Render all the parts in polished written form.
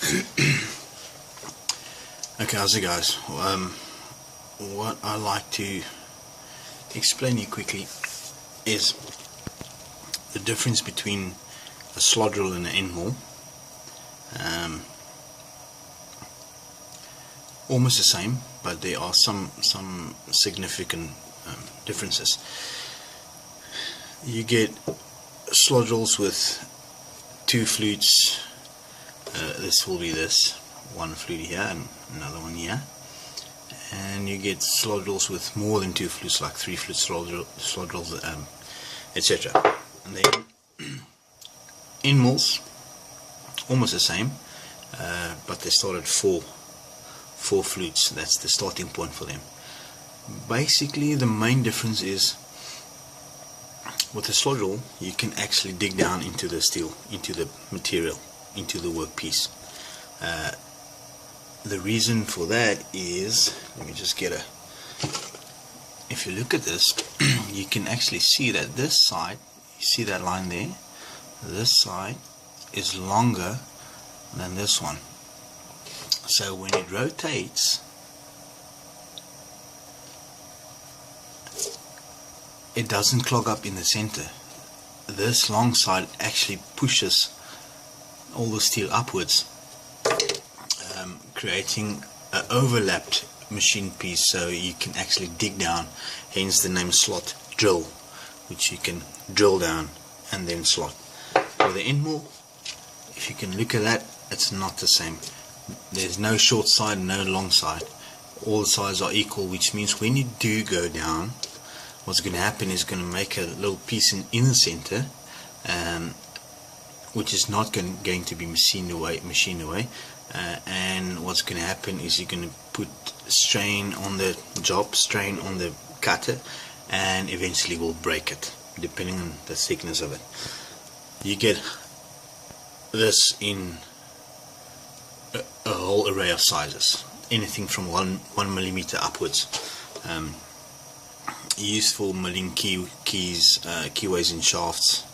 Okay, how's it guys? What I like to explain to you quickly is the difference between a slot drill and an end mill. Almost the same, but there are some significant differences. You get slot drills with two flutes. This will be this one flute here and another one here, and you get slot drills with more than two flutes, like 3 flute slot drills, etc. And then end mills, almost the same, but they start at four flutes. That's the starting point for them. Basically, the main difference is with a slot drill, you can actually dig down into the steel, into the material, into the workpiece. The reason for that is, let me just get if you look at this, you can actually see that this side, you see that line there, this side is longer than this one. So when it rotates, it doesn't clog up in the center. This long side actually pushes all the steel upwards, creating an overlapped machine piece, so you can actually dig down, hence the name slot drill, which you can drill down and then slot. For the end mill, if you can look at that, it's not the same. There's no short side, no long side. All the sides are equal, which means when you do go down, what's going to happen is going to make a little piece in the center, which is not going to be machined away, and what's going to happen is you're going to put strain on the job, strain on the cutter, and eventually will break it, depending on the thickness of it. You get this in a whole array of sizes, anything from 1 millimeter upwards, used for milling keys, keyways and shafts,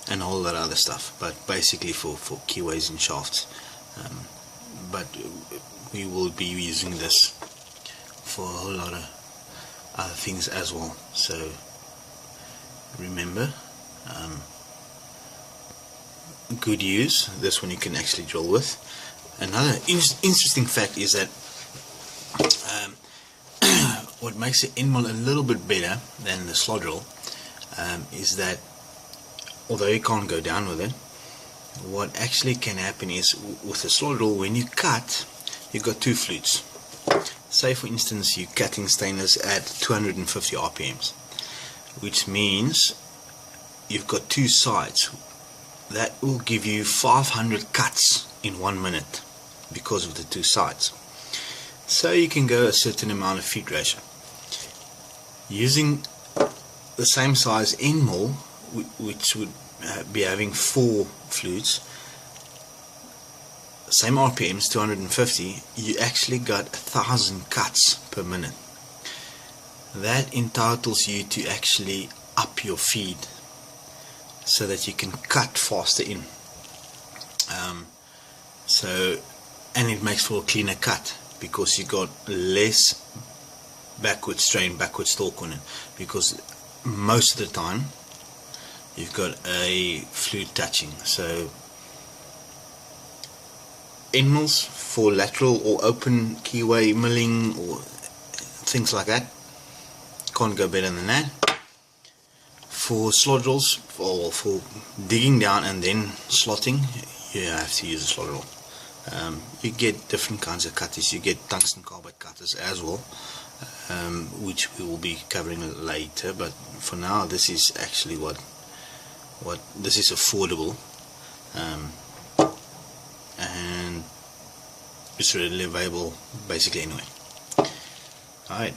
and a whole lot of other stuff, but basically for keyways and shafts. But we will be using this for a whole lot of other things as well. So remember, good use. This one you can actually drill with. Another interesting fact is that what makes the end mill a little bit better than the slot drill is that although you can't go down with it, what actually can happen is with a slot drill, when you cut, you've got 2 flutes. Say for instance you're cutting stainless at 250 RPMs, which means you've got 2 sides. That will give you 500 cuts in 1 minute because of the 2 sides. So you can go a certain amount of feet ratio. Using the same size end mill, which would be having 4 flutes, same RPMs, 250, you actually got 1,000 cuts per minute. That entitles you to actually up your feed so that you can cut faster in. And it makes for a cleaner cut because you got less backward strain, backward torque on it, because most of the time you've got a flute touching. So end mills for lateral or open keyway milling or things like that, can't go better than that. For slot drills, or for digging down and then slotting, you have to use a slot drill. You get different kinds of cutters. You get tungsten carbide cutters as well, which we will be covering later, but for now this is actually what this is affordable, and it's readily available basically anyway. Alright.